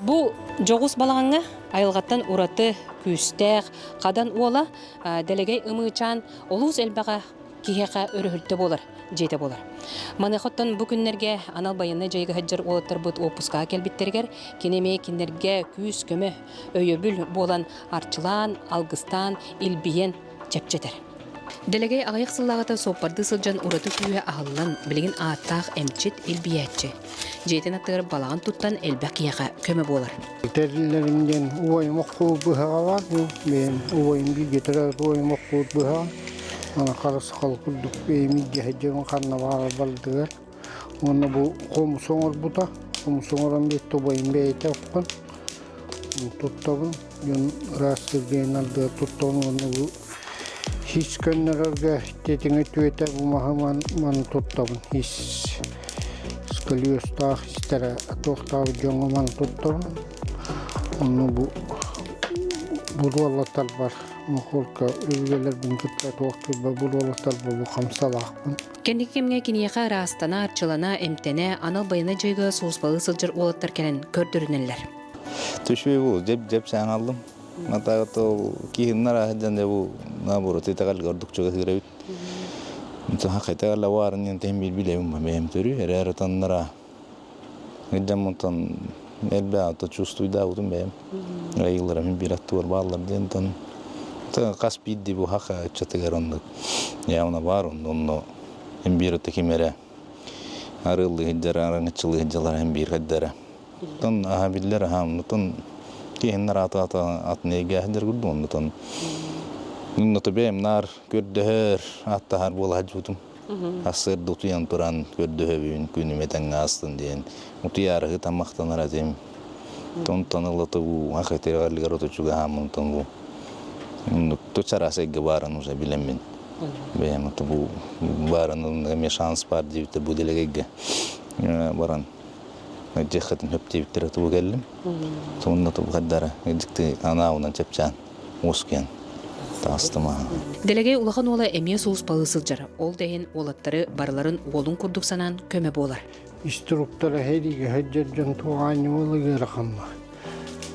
Бу жоғус балағанға айылғаттан ураты күстәқ, қадан уола, дәлегей ымычан, олуыз әлбәға кихеқа өріхілті болар, жейті болар. Манықоттан бұл күннерге анал байыны жайғы хаджар олаттар бұд опусқа кәлбіттергер, кенеме кеннерге күс көмі өйөбіл болан арчылан, алғыстан, илбиен чәпчетер. Дәлегей ағайық сыллағыта соппарды сылжан ураты күйе ағылан білігін аттақ әмчет илбиятчы. Жейтін аттығыр балаған тұттан әлбәқ яға көмі болар. Тәрілерімден уайым оқуы бұғаға бар, мен уайым бір кетірер уайым оқуы бұғаға. Ана қарысы қалқылдық беймі жайжығын қарна баға балдығыр. Оны бұл қомы соңыр бұта, қомы соңыран бетті уайым бәйті оққан. Тұттабын, жон растырген алдығы тұттабын, оны бұл хис көннерерге тетіңе түйеті бұмаға маны тұттабын. Хис сколиостағы хистері тоқтағы жоңы маны тұттабын. Оны бұл олаттар бар. Мақолка өзгелер бүнкетті тоқты бұл олаттар бұл қамсалақпын. Кенді кемге кенеға растана, арчылана, әмтене, анал байына жайғы соғыспалы сылжыр олаттар кәлін көрдірінелер. Түшбей бұл, жеп сәң алдым. Матағыт ол кейіннар ағыдан бұл набұры тетағал көрдік жоғы тігірі өт. Қайтағала варын ентен білбілеймін бәйім түрі, әрі таннара. Ғыджам мұнтан әлбә аты чувствуйда ұдым бәйім. Ғайыларымен бір атты бар бағылар ден қас бейді бұл хаққа чатығар ондық. Яуна бар онды әмбір өтті кемері арылы ғыджары, араңычылы ғыджалар әмбір ғыджары. Тон аға білдер ағам, кейіннер атын еге әдер күрді онды. Нүнді бәйім нар көрдіғір аттағар бол ғаж бұтым. Асырды ұтыян тұран көрдіғі күніметтен астын дейін. Ұтыярығы тамақтанар әдем. Тон танылыты бұл ақайтер ғалығар отычуға ғамын бұл. Тұчарасы әгі барын ұза білемін. Бәйім бұл барын ғаме шанс бар дейбіті бұл делегеге баран. Жекетін хөптейбіттер әті бұл кәлім. Сонында бұл қаддары әдікті анауынан чәпчан оскен. Делегей улахан ола әме соғыс балы сылжар. Ол дейін олаттары барыларын олын күрдік санан көмі болар. Инструктора хәдиге хәджаржан туғаны олы ғырақанма.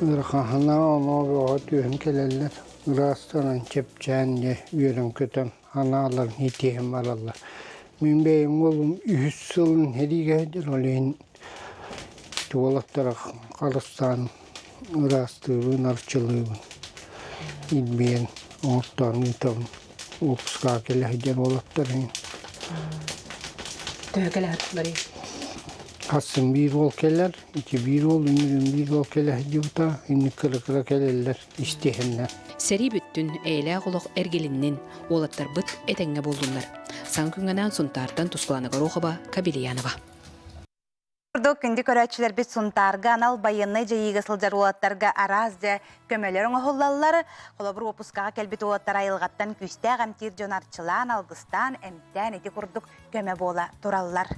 Ғырақанына оны оға түйін келелер. Растанан чепчан де үйерін көтен аналарын етейін баралар. Мен бәйім олым 3 сылын хәдиге хәджар олайын туалаттары Қарыстан растығын арчылығын. Идбейін оңықтарын ұйтағын оқысқа келі хәджар олаттарын. Төгелер бари. Қасын бір ол келер, iki bir ол, үнірін бір ол келі хәджаута, үні кірі-кірі келелер, істейінлер. Сәрі бүттін әйлі ғылық әргеліннен олаттар бұт әтәңе болдыңдар. Сан күнгінен сұнтардан тұсқыланығы роғыба Кабелиянова. Күнді көрәтшілер бет сұнтарға анал байынны жайығы сылжар олаттарға аразды көмелерін оғылалары, қолабыр опусқаға кәлбет олаттар айылғаттан күсті ғамтир жонарчылан, алғыстан, әмтән еті күрдік көме бола тұралылар.